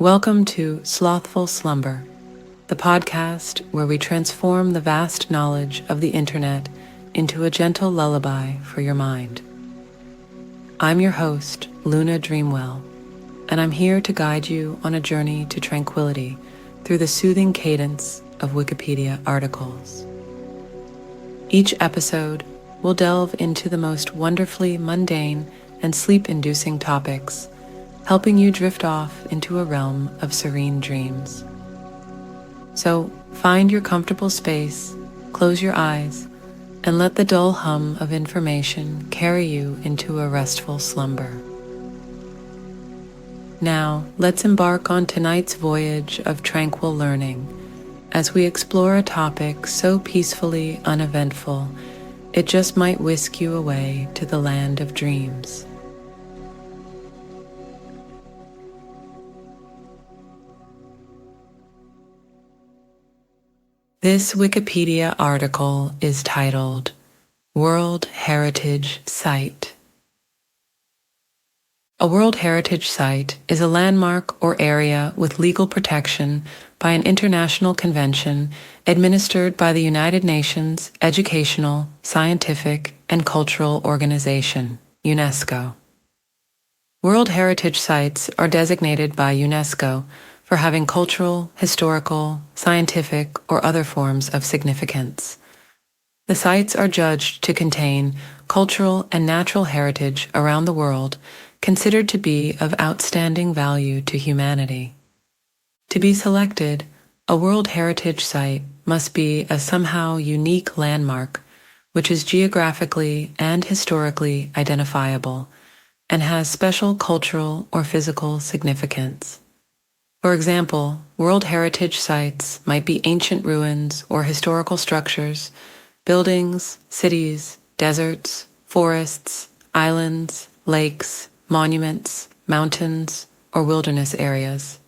Welcome to Slothful Slumber, the podcast where we transform the vast knowledge of the internet into a gentle lullaby for your mind. I'm your host, Luna Dreamwell, and I'm here to guide you on a journey to tranquility through the soothing cadence of Wikipedia articles. Each episode will delve into the most wonderfully mundane and sleep-inducing topics, helping you drift off into a realm of serene dreams. So find your comfortable space, close your eyes, and let the dull hum of information carry you into a restful slumber. Now, let's embark on tonight's voyage of tranquil learning as we explore a topic so peacefully uneventful, it just might whisk you away to the land of dreams. This Wikipedia article is titled World Heritage Site. A World Heritage Site is a landmark or area with legal protection by an international convention administered by the United Nations Educational, Scientific, and Cultural Organization, UNESCO. World Heritage Sites are designated by UNESCO for having cultural, historical, scientific, or other forms of significance. The sites are judged to contain cultural and natural heritage around the world considered to be of outstanding value to humanity. To be selected, a World Heritage Site must be a somehow unique landmark which is geographically and historically identifiable and has special cultural or physical significance. For example, World Heritage Sites might be ancient ruins or historical structures, buildings, cities, deserts, forests, islands, lakes, monuments, mountains, or wilderness areas.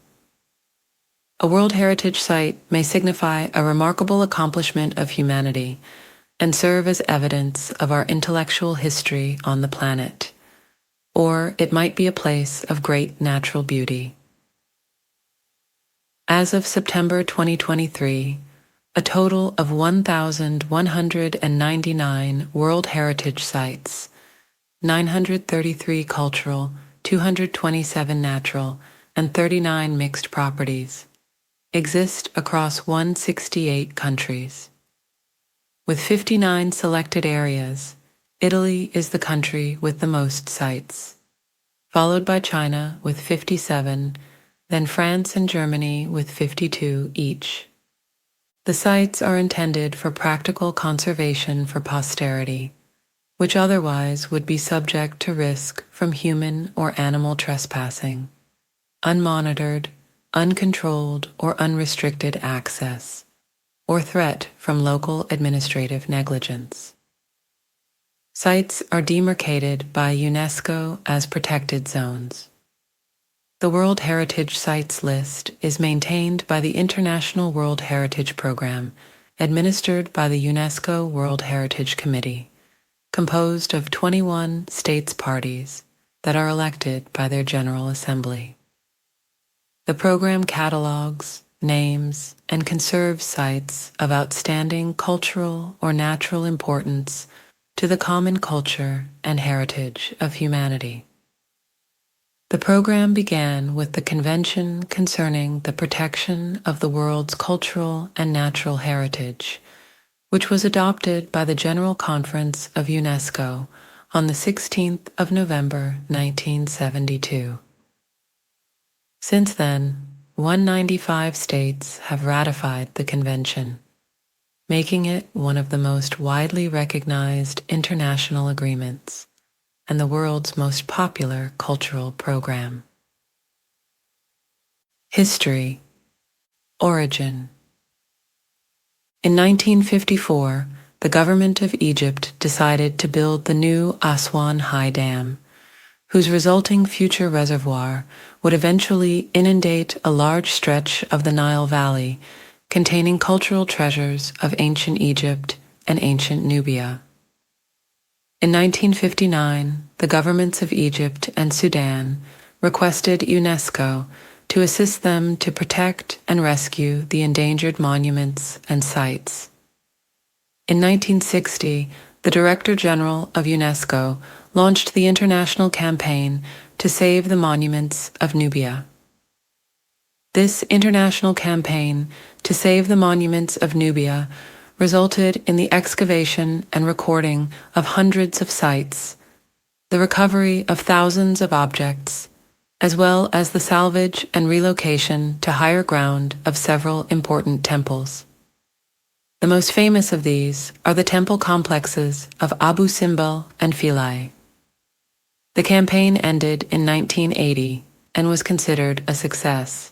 A World Heritage Site may signify a remarkable accomplishment of humanity and serve as evidence of our intellectual history on the planet, or it might be a place of great natural beauty. As of September 2023, a total of 1,199 World Heritage Sites, 933 cultural, 227 natural, and 39 mixed properties, exist across 168 countries. With 59 selected areas, Italy is the country with the most sites, followed by China with 57, then France and Germany with 52 each. The sites are intended for practical conservation for posterity, which otherwise would be subject to risk from human or animal trespassing, unmonitored, uncontrolled, or unrestricted access, or threat from local administrative negligence. Sites are demarcated by UNESCO as protected zones. The World Heritage Sites list is maintained by the International World Heritage Program, administered by the UNESCO World Heritage Committee, composed of 21 states parties that are elected by their General Assembly. The program catalogs, names, and conserves sites of outstanding cultural or natural importance to the common culture and heritage of humanity. The program began with the Convention Concerning the Protection of the World's Cultural and Natural Heritage, which was adopted by the General Conference of UNESCO on the 16th of November 1972. Since then, 195 states have ratified the convention, making it one of the most widely recognized international agreements and the world's most popular cultural program. History. Origin. In 1954, the government of Egypt decided to build the new Aswan High Dam, whose resulting future reservoir would eventually inundate a large stretch of the Nile Valley containing cultural treasures of ancient Egypt and ancient Nubia. In 1959, the governments of Egypt and Sudan requested UNESCO to assist them to protect and rescue the endangered monuments and sites. In 1960, the Director General of UNESCO launched the international campaign to save the monuments of Nubia. This international campaign to save the monuments of Nubia resulted in the excavation and recording of hundreds of sites, the recovery of thousands of objects, as well as the salvage and relocation to higher ground of several important temples. The most famous of these are the temple complexes of Abu Simbel and Philae. The campaign ended in 1980 and was considered a success.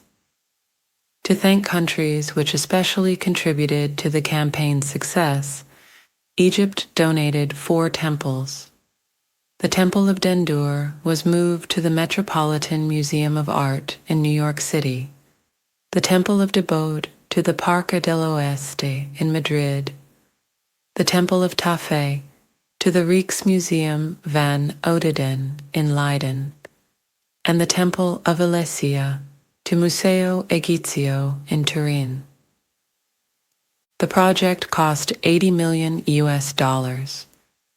To thank countries which especially contributed to the campaign's success, Egypt donated 4 temples. The Temple of Dendur was moved to the Metropolitan Museum of Art in New York City, the Temple of Debod to the Parque del Oeste in Madrid, the Temple of Tafé to the Rijksmuseum van Oudenarde in Leiden, and the Temple of Alesia to Museo Egizio in Turin. The project cost $80 million,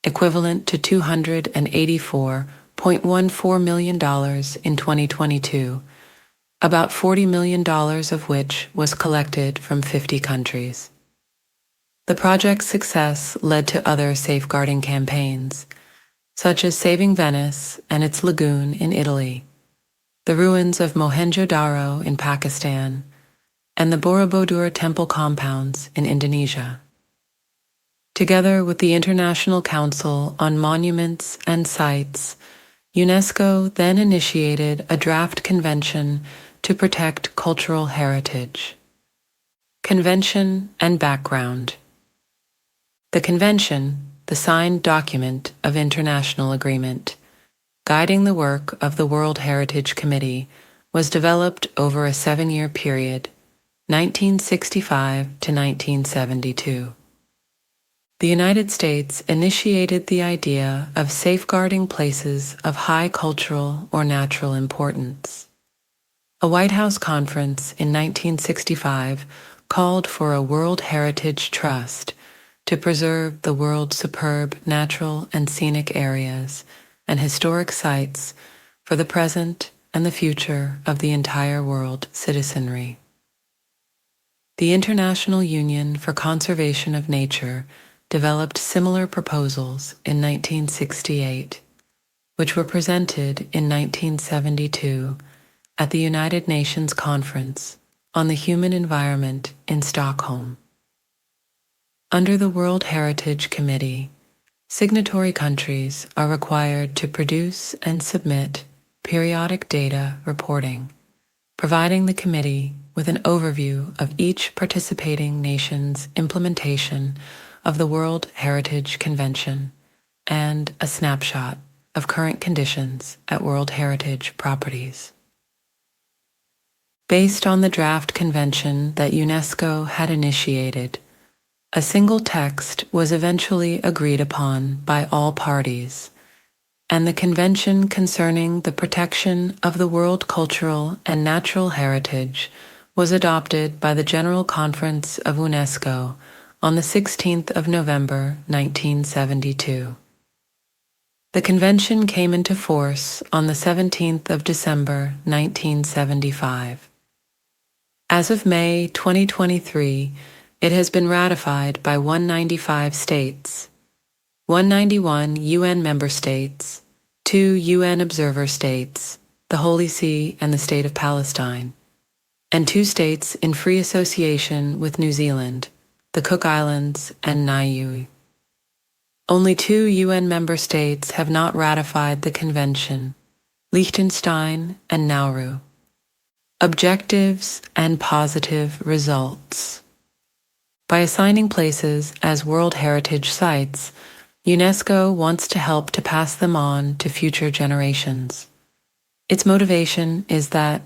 equivalent to $284.14 million in 2022, about $40 million of which was collected from 50 countries. The project's success led to other safeguarding campaigns, such as saving Venice and its lagoon in Italy, the ruins of Mohenjo-Daro in Pakistan, and the Borobudur temple compounds in Indonesia. Together with the International Council on Monuments and Sites, UNESCO then initiated a draft convention to protect cultural heritage. Convention and background. The convention, the signed document of international agreement, guiding the work of the World Heritage Committee, was developed over a 7-year period, 1965 to 1972. The United States initiated the idea of safeguarding places of high cultural or natural importance. A White House conference in 1965 called for a World Heritage Trust to preserve the world's superb natural and scenic areas and historic sites for the present and the future of the entire world citizenry. The International Union for Conservation of Nature developed similar proposals in 1968, which were presented in 1972 at the United Nations Conference on the Human Environment in Stockholm. Under the World Heritage Committee, signatory countries are required to produce and submit periodic data reporting, providing the committee with an overview of each participating nation's implementation of the World Heritage Convention and a snapshot of current conditions at World Heritage properties. Based on the draft convention that UNESCO had initiated, a single text was eventually agreed upon by all parties, and the Convention concerning the protection of the world cultural and natural heritage was adopted by the General Conference of UNESCO on the 16th of November, 1972. The convention came into force on the 17th of December, 1975. As of May 2023, it has been ratified by 195 states, 191 UN member states, 2 UN observer states, the Holy See and the State of Palestine, and 2 states in free association with New Zealand, the Cook Islands, and Niue. Only 2 UN member states have not ratified the convention, Liechtenstein and Nauru. Objectives and positive results. By assigning places as World Heritage Sites, UNESCO wants to help to pass them on to future generations. Its motivation is that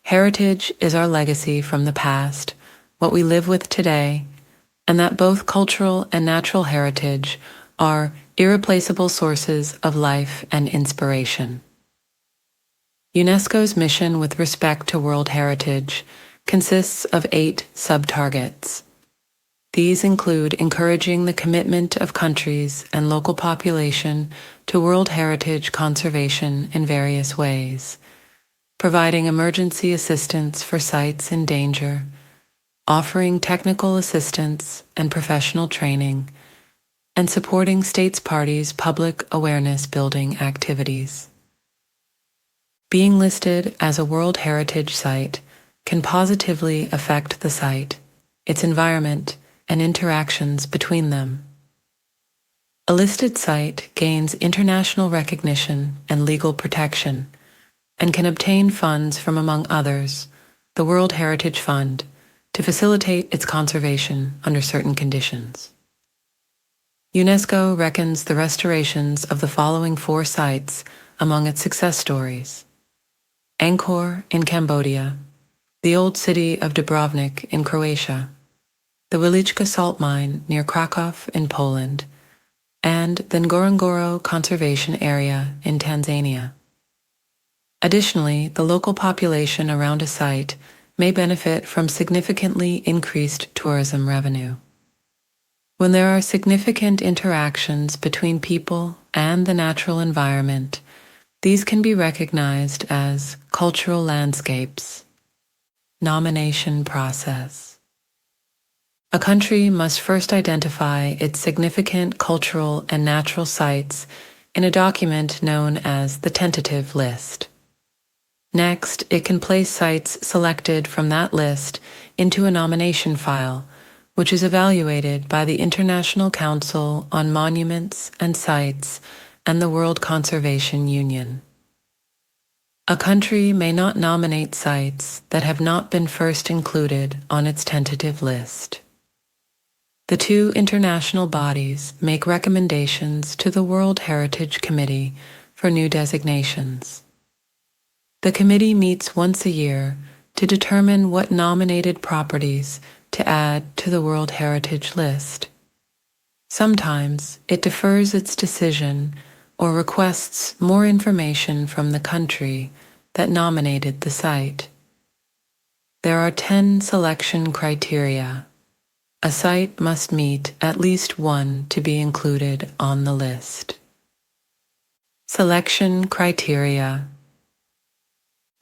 heritage is our legacy from the past, what we live with today, and that both cultural and natural heritage are irreplaceable sources of life and inspiration. UNESCO's mission with respect to World Heritage consists of 8 sub-targets. These include encouraging the commitment of countries and local population to World Heritage conservation in various ways, providing emergency assistance for sites in danger, offering technical assistance and professional training, and supporting states parties' public awareness building activities. Being listed as a World Heritage Site can positively affect the site, its environment, and interactions between them. A listed site gains international recognition and legal protection and can obtain funds from, among others, the World Heritage Fund to facilitate its conservation under certain conditions. UNESCO reckons the restorations of the following 4 sites among its success stories: Angkor in Cambodia, the old city of Dubrovnik in Croatia, the Wieliczka salt mine near Krakow in Poland, and the Ngorongoro Conservation Area in Tanzania. Additionally, the local population around a site may benefit from significantly increased tourism revenue. When there are significant interactions between people and the natural environment, these can be recognized as cultural landscapes. Nomination process. A country must first identify its significant cultural and natural sites in a document known as the tentative list. Next, it can place sites selected from that list into a nomination file, which is evaluated by the International Council on Monuments and Sites and the World Conservation Union. A country may not nominate sites that have not been first included on its tentative list. The 2 international bodies make recommendations to the World Heritage Committee for new designations. The committee meets once a year to determine what nominated properties to add to the World Heritage List. Sometimes it defers its decision or requests more information from the country that nominated the site. There are 10 selection criteria. A site must meet at least 1 to be included on the list. Selection criteria.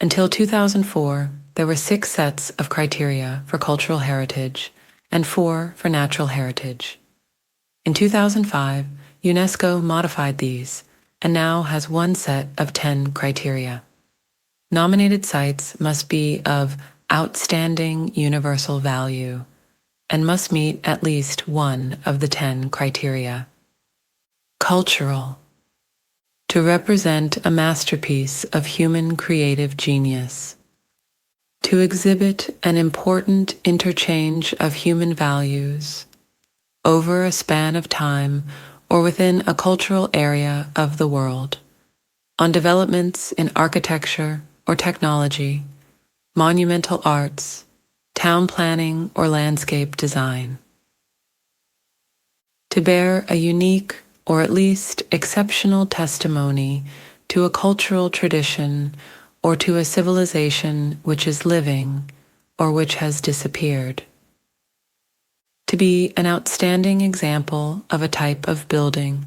Until 2004, there were 6 sets of criteria for cultural heritage and 4 for natural heritage. In 2005, UNESCO modified these and now has 1 set of 10 criteria. Nominated sites must be of outstanding universal value and must meet at least 1 of the 10 criteria. Cultural. To represent a masterpiece of human creative genius. To exhibit an important interchange of human values over a span of time or within a cultural area of the world, on developments in architecture or technology, monumental arts, town planning or landscape design. To bear a unique or at least exceptional testimony to a cultural tradition or to a civilization which is living or which has disappeared. To be an outstanding example of a type of building,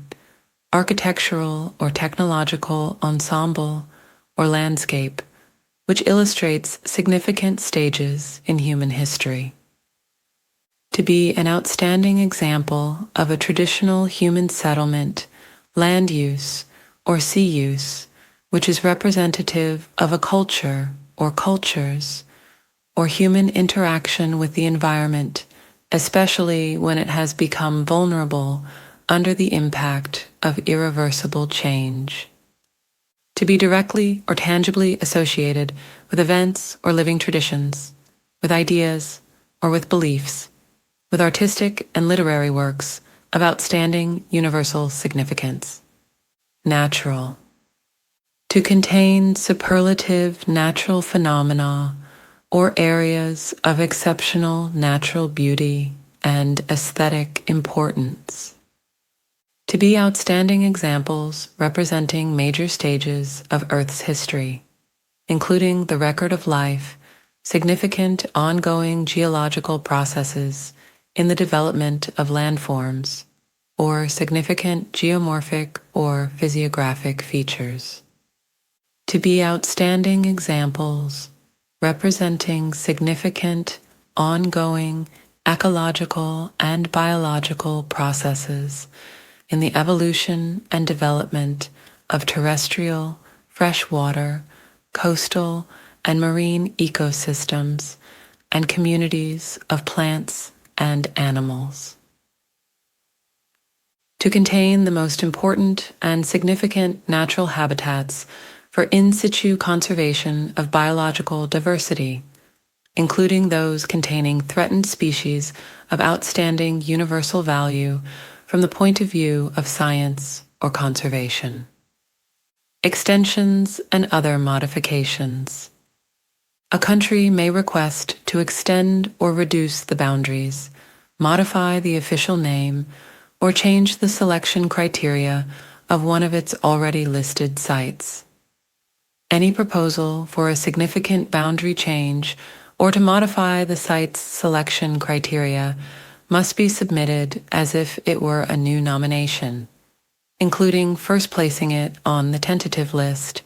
architectural or technological ensemble or landscape which illustrates significant stages in human history. To be an outstanding example of a traditional human settlement, land use, or sea use, which is representative of a culture or cultures, or human interaction with the environment, especially when it has become vulnerable under the impact of irreversible change. To be directly or tangibly associated with events or living traditions, with ideas or with beliefs, with artistic and literary works of outstanding universal significance. Natural. To contain superlative natural phenomena or areas of exceptional natural beauty and aesthetic importance. To be outstanding examples representing major stages of Earth's history. including the record of life, significant ongoing geological processes in the development of landforms, or significant geomorphic or physiographic features. To be outstanding examples representing significant, ongoing ecological and biological processes in the evolution and development of terrestrial, freshwater, coastal, and marine ecosystems and communities of plants and animals. To contain the most important and significant natural habitats for in situ conservation of biological diversity, including those containing threatened species of outstanding universal value from the point of view of science or conservation. Extensions and other modifications. A country may request to extend or reduce the boundaries, modify the official name, or change the selection criteria of one of its already listed sites. Any proposal for a significant boundary change or to modify the site's selection criteria must be submitted as if it were a new nomination, including first placing it on the tentative list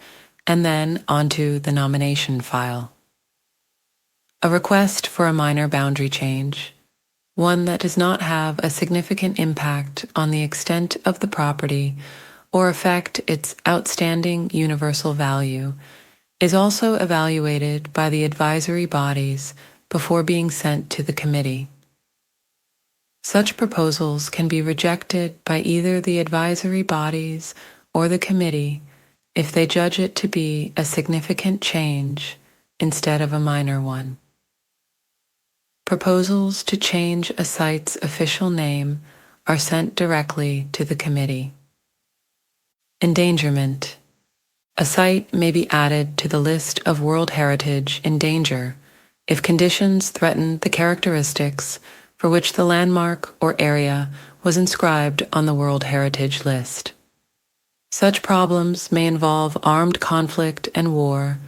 and then onto the nomination file. A request for a minor boundary change, one that does not have a significant impact on the extent of the property or affect its outstanding universal value, is also evaluated by the advisory bodies before being sent to the committee. Such proposals can be rejected by either the advisory bodies or the committee if they judge it to be a significant change instead of a minor one. Proposals to change a site's official name are sent directly to the committee. Endangerment. A site may be added to the list of World Heritage in danger if conditions threaten the characteristics for which the landmark or area was inscribed on the World Heritage List. Such problems may involve armed conflict and war,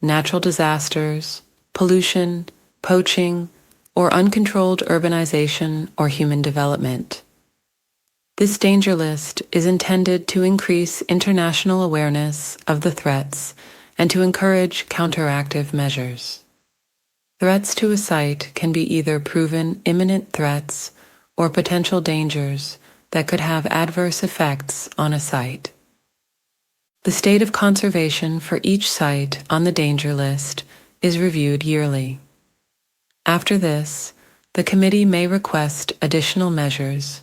natural disasters, pollution, poaching, or uncontrolled urbanization or human development. This danger list is intended to increase international awareness of the threats and to encourage counteractive measures. Threats to a site can be either proven imminent threats or potential dangers that could have adverse effects on a site. The state of conservation for each site on the danger list is reviewed yearly. After this, the committee may request additional measures,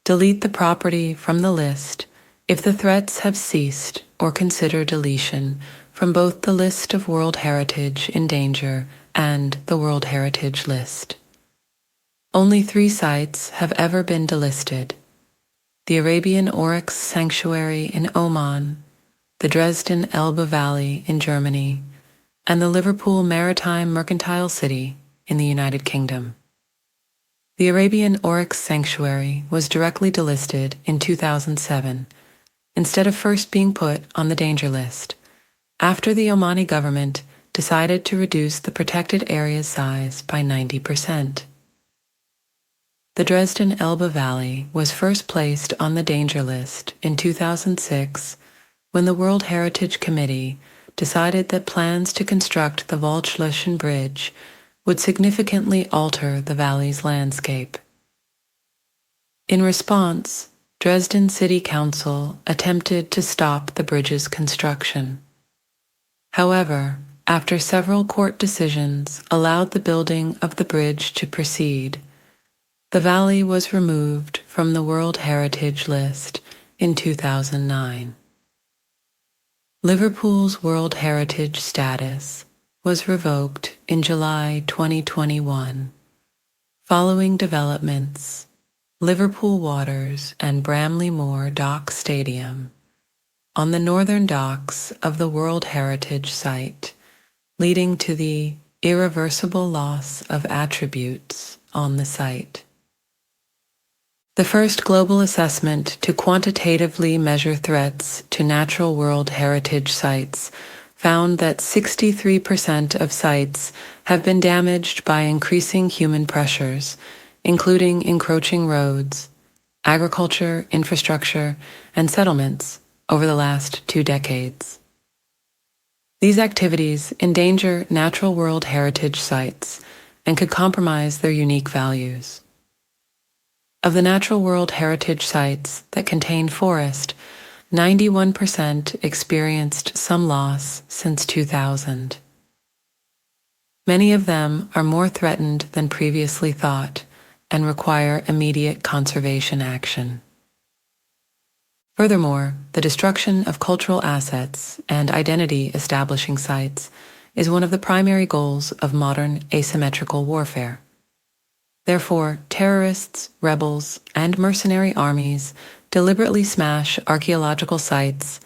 delete the property from the list if the threats have ceased, or consider deletion from both the list of World Heritage in danger and the World Heritage List. Only 3 sites have ever been delisted: the Arabian Oryx Sanctuary in Oman, the Dresden Elbe Valley in Germany, and the Liverpool Maritime Mercantile City in the United Kingdom. The Arabian Oryx Sanctuary was directly delisted in 2007, instead of first being put on the danger list, after the Omani government decided to reduce the protected area's size by 90%. The Dresden Elbe Valley was first placed on the danger list in 2006 when the World Heritage Committee decided that plans to construct the Waldschlösschen Bridge would significantly alter the valley's landscape. In response, Dresden City Council attempted to stop the bridge's construction. However, after several court decisions allowed the building of the bridge to proceed, the valley was removed from the World Heritage List in 2009. Liverpool's World Heritage status was revoked in July 2021. Following developments, Liverpool Waters and Bramley Moor Dock Stadium, on the northern docks of the World Heritage Site, leading to the irreversible loss of attributes on the site. The first global assessment to quantitatively measure threats to natural World Heritage sites found that 63% of sites have been damaged by increasing human pressures, including encroaching roads, agriculture, infrastructure, and settlements over the last 2 decades. These activities endanger natural World Heritage sites and could compromise their unique values. Of the natural World Heritage sites that contain forest, 91% experienced some loss since 2000. Many of them are more threatened than previously thought and require immediate conservation action. Furthermore, the destruction of cultural assets and identity-establishing sites is one of the primary goals of modern asymmetrical warfare. Therefore, terrorists, rebels, and mercenary armies deliberately smash archaeological sites,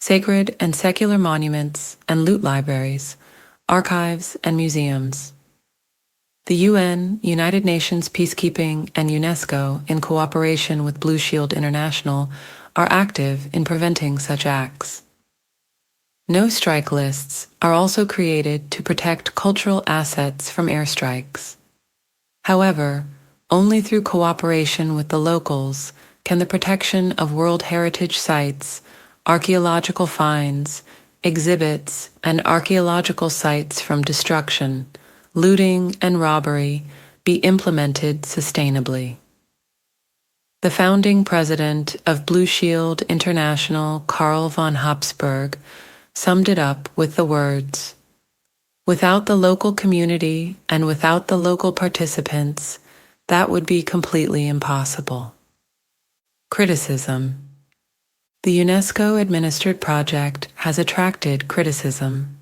sacred and secular monuments, and loot libraries, archives, and museums. The UN, United Nations Peacekeeping, and UNESCO, in cooperation with Blue Shield International, are active in preventing such acts. No strike lists are also created to protect cultural assets from airstrikes. However, only through cooperation with the locals can the protection of World Heritage sites, archaeological finds, exhibits, and archaeological sites from destruction, looting, and robbery be implemented sustainably. The founding president of Blue Shield International, Karl von Habsburg, summed it up with the words, "Without the local community and without the local participants, that would be completely impossible." Criticism. The UNESCO-administered project has attracted criticism.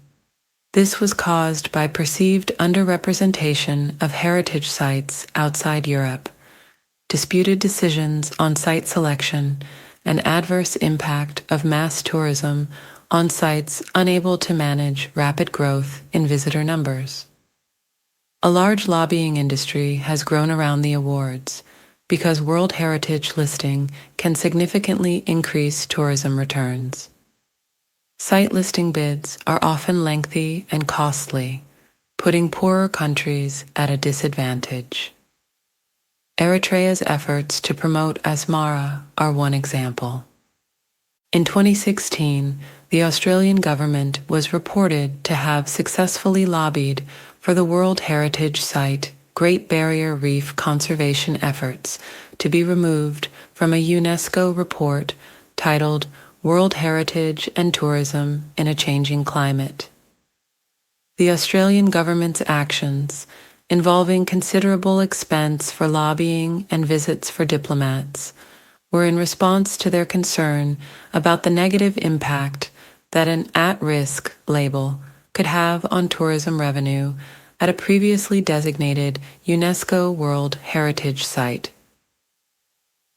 This was caused by perceived underrepresentation of heritage sites outside Europe, disputed decisions on site selection, and adverse impact of mass tourism on sites unable to manage rapid growth in visitor numbers. A large lobbying industry has grown around the awards because World Heritage listing can significantly increase tourism returns. Site listing bids are often lengthy and costly, putting poorer countries at a disadvantage. Eritrea's efforts to promote Asmara are one example. In 2016, the Australian government was reported to have successfully lobbied for the World Heritage Site Great Barrier Reef conservation efforts to be removed from a UNESCO report titled World Heritage and Tourism in a Changing Climate. The Australian government's actions, involving considerable expense for lobbying and visits for diplomats, were in response to their concern about the negative impact that an at-risk label could have on tourism revenue at a previously designated UNESCO World Heritage Site.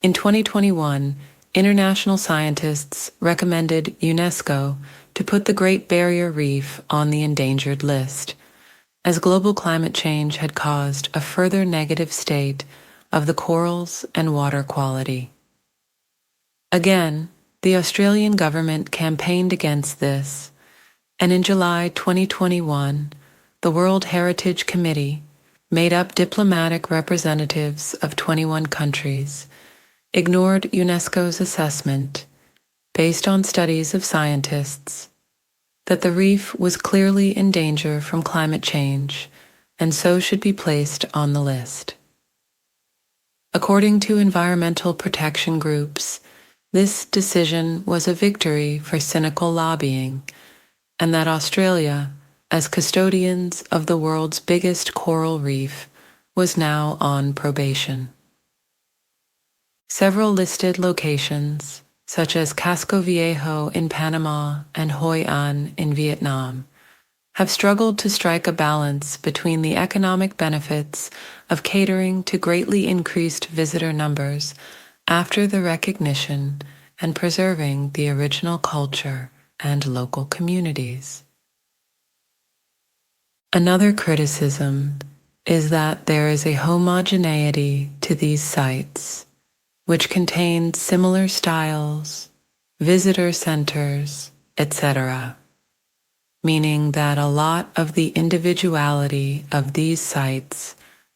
In 2021, international scientists recommended UNESCO to put the Great Barrier Reef on the endangered list, as global climate change had caused a further negative state of the corals and water quality. Again, the Australian government campaigned against this, and in July 2021, the World Heritage Committee, made up diplomatic representatives of 21 countries, ignored UNESCO's assessment, based on studies of scientists, that the reef was clearly in danger from climate change and so should be placed on the list. According to environmental protection groups, this decision was a victory for cynical lobbying, and that Australia, as custodians of the world's biggest coral reef, was now on probation. Several listed locations, such as Casco Viejo in Panama and Hoi An in Vietnam, have struggled to strike a balance between the economic benefits of catering to greatly increased visitor numbers after the recognition and preserving the original culture and local communities. Another criticism is that there is a homogeneity to these sites, which contain similar styles, visitor centers, etc. meaning that a lot of the individuality of these sites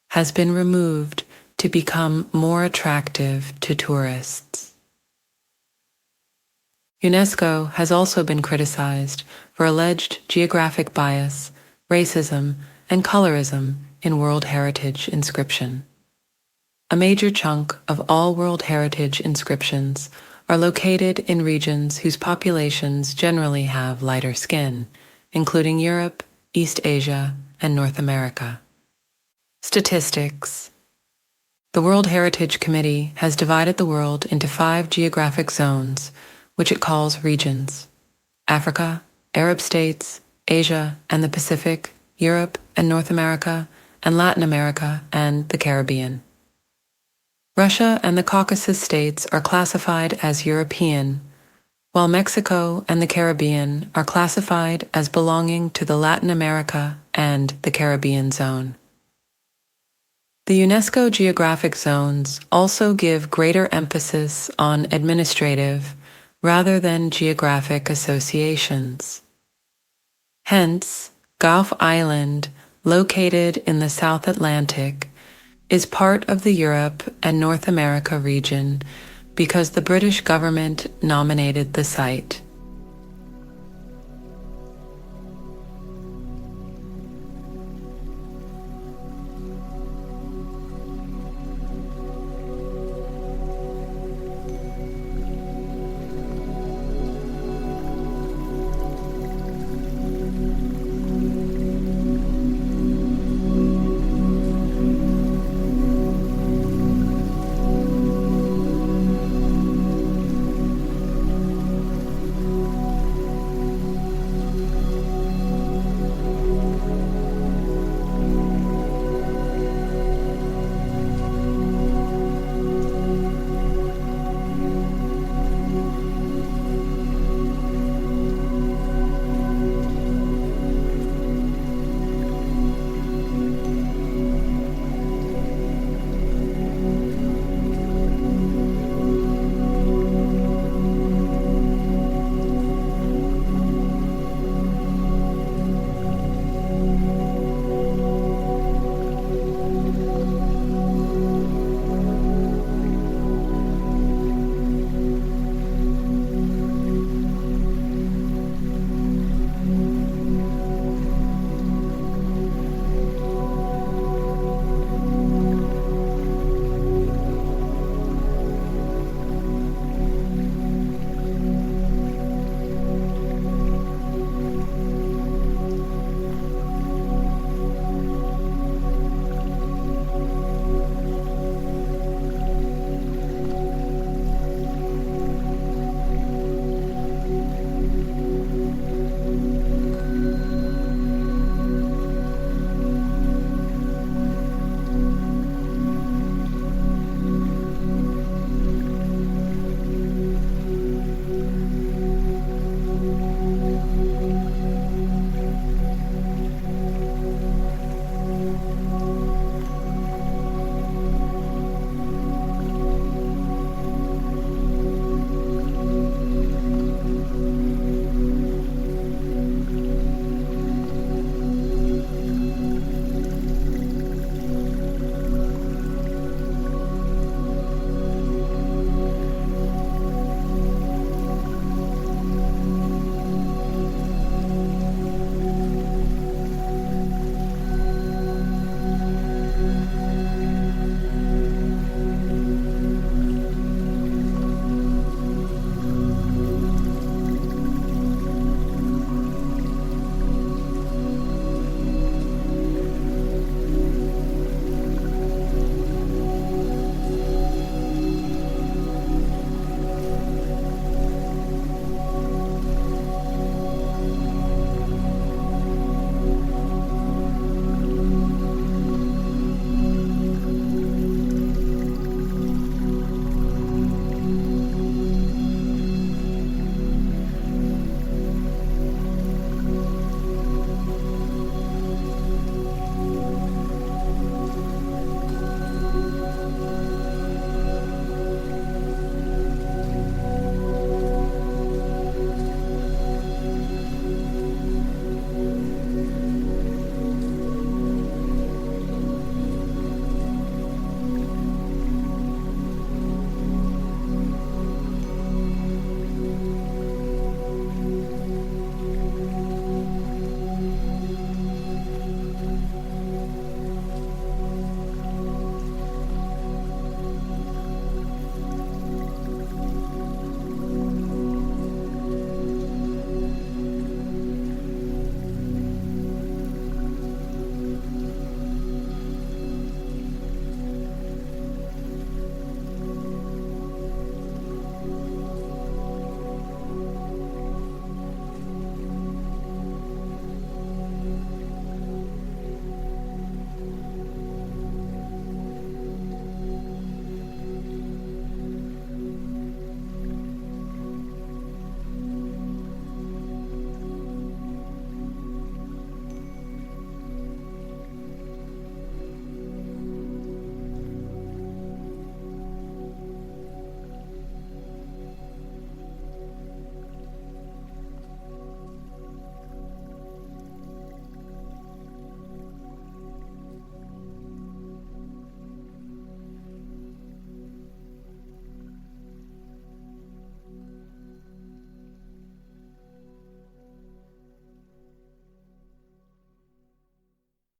has been removed to become more attractive to tourists. UNESCO has also been criticized for alleged geographic bias, racism, and colorism in World Heritage inscription. A major chunk of all World Heritage inscriptions are located in regions whose populations generally have lighter skin, including Europe, East Asia, and North America. Statistics. The World Heritage Committee has divided the world into 5 geographic zones, which it calls regions: Africa, Arab states, Asia and the Pacific, Europe and North America, and Latin America and the Caribbean. Russia and the Caucasus states are classified as European, while Mexico and the Caribbean are classified as belonging to the Latin America and the Caribbean zone. The UNESCO geographic zones also give greater emphasis on administrative rather than geographic associations. Hence, Gulf Island, located in the South Atlantic, is part of the Europe and North America region because the British government nominated the site.